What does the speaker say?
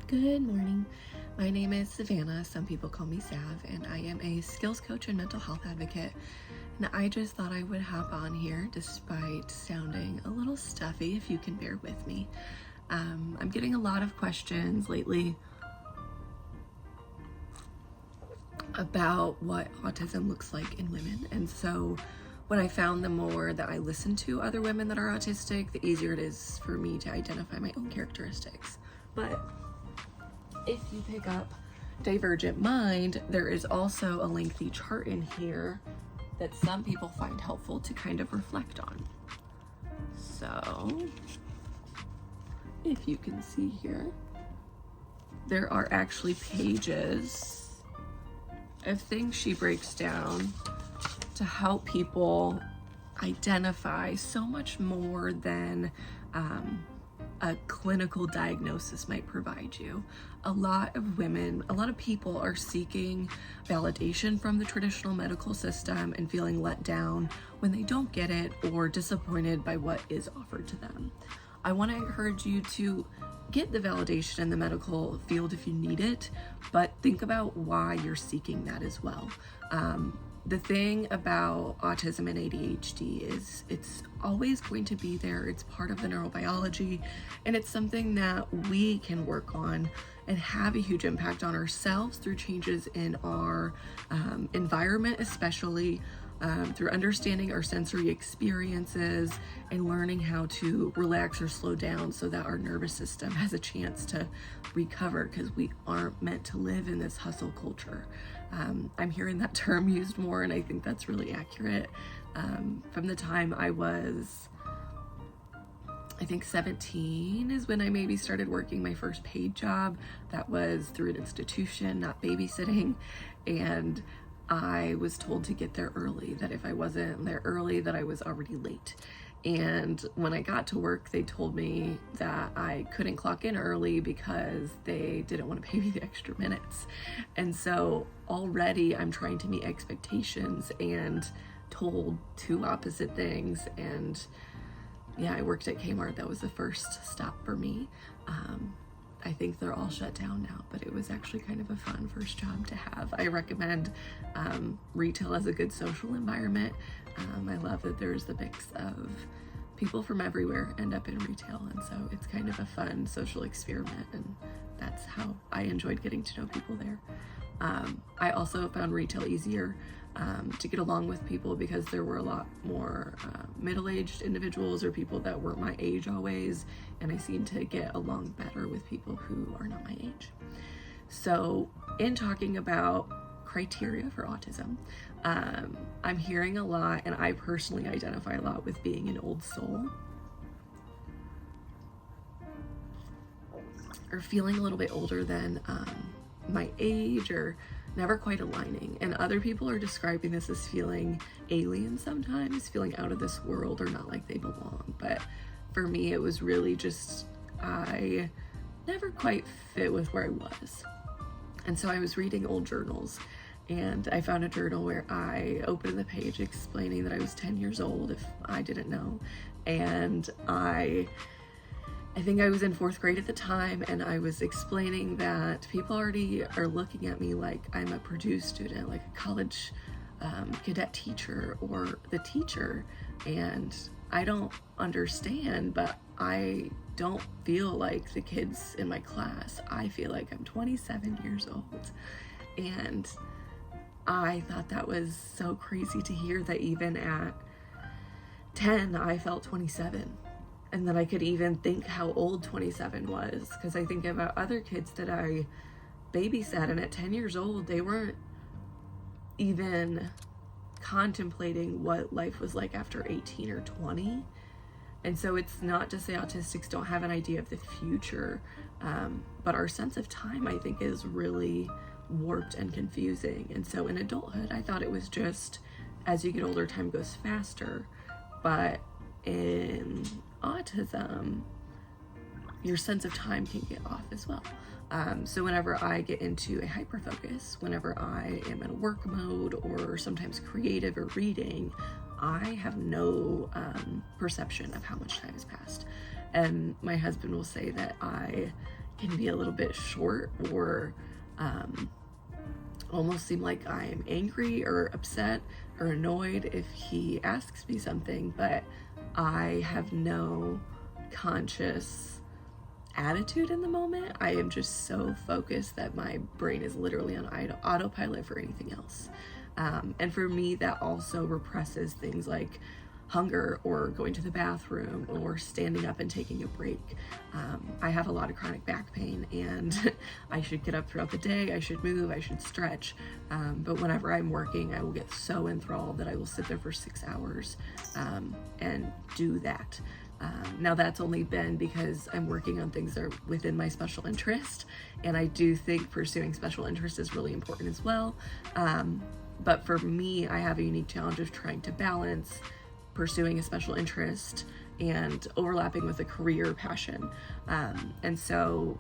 Good morning. My name is Savannah. Some people call me Sav, and I am a skills coach and mental health advocate. And I just thought I would hop on here despite sounding a little stuffy, if you can bear with me. I'm getting a lot of questions lately about what autism looks like in women. And so when I found the more that I listen to other women that are autistic, the easier it is for me to identify my own characteristics. But if you pick up Divergent Mind, there is also a lengthy chart in here that some people find helpful to kind of reflect on. So if you can see here, there are actually pages of things she breaks down to help people identify so much more than a clinical diagnosis might provide you. A lot of people are seeking validation from the traditional medical system and feeling let down when they don't get it or disappointed by what is offered to them. I want to encourage you to get the validation in the medical field if you need it, but think about why you're seeking that as well. The thing about autism and ADHD is it's always going to be there. It's part of the neurobiology, and it's something that we can work on and have a huge impact on ourselves through changes in our environment, especially through understanding our sensory experiences and learning how to relax or slow down so that our nervous system has a chance to recover, because we aren't meant to live in this hustle culture. I'm hearing that term used more, and I think that's really accurate. From the time I was, I think 17 is when I maybe started working my first paid job. That was through an institution, not babysitting. And I was told to get there early, that if I wasn't there early, that I was already late. And when I got to work, they told me that I couldn't clock in early because they didn't want to pay me the extra minutes. And so already I'm trying to meet expectations and told two opposite things. And yeah, I worked at Kmart. That was the first stop for me. I think they're all shut down now, but it was actually kind of a fun first job to have. I recommend retail as a good social environment. I love that there's the mix of people from everywhere end up in retail, and so it's kind of a fun social experiment, and that's how I enjoyed getting to know people there. I also found retail easier to get along with people because there were a lot more middle-aged individuals or people that weren't my age always, and I seemed to get along better with people who are not my age. So in talking about criteria for autism, I'm hearing a lot, and I personally identify a lot with being an old soul, or feeling a little bit older than my age, or never quite aligning. And other people are describing this as feeling alien sometimes, feeling out of this world or not like they belong. But for me, it was really just, I never quite fit with where I was. And so I was reading old journals, and I found a journal where I opened the page explaining that I was 10 years old, if I didn't know. And I think I was in 4th grade at the time, and I was explaining that people already are looking at me like I'm a Purdue student, like a college cadet teacher or the teacher, and I don't understand, but I don't feel like the kids in my class. I feel like I'm 27 years old, and I thought that was so crazy to hear that even at 10 I felt 27. And that I could even think how old 27 was, because I think about other kids that I babysat, and at 10 years old, they weren't even contemplating what life was like after 18 or 20. And so it's not to say autistics don't have an idea of the future, but our sense of time, I think, is really warped and confusing. And so in adulthood, I thought it was just as you get older, time goes faster. But in autism, your sense of time can get off as well. So whenever I get into a hyperfocus, whenever I am in a work mode or sometimes creative or reading, I have no perception of how much time has passed. And my husband will say that I can be a little bit short or almost seem like I'm angry or upset or annoyed if he asks me something, but I have no conscious attitude in the moment. I am just so focused that my brain is literally on autopilot for anything else. And for me, that also represses things like hunger or going to the bathroom or standing up and taking a break. I have a lot of chronic back pain, and I should get up throughout the day, I should move, I should stretch. But whenever I'm working, I will get so enthralled that I will sit there for 6 hours and do that. Now that's only been because I'm working on things that are within my special interest, and I do think pursuing special interest is really important as well. But for me, I have a unique challenge of trying to balance pursuing a special interest and overlapping with a career passion. And so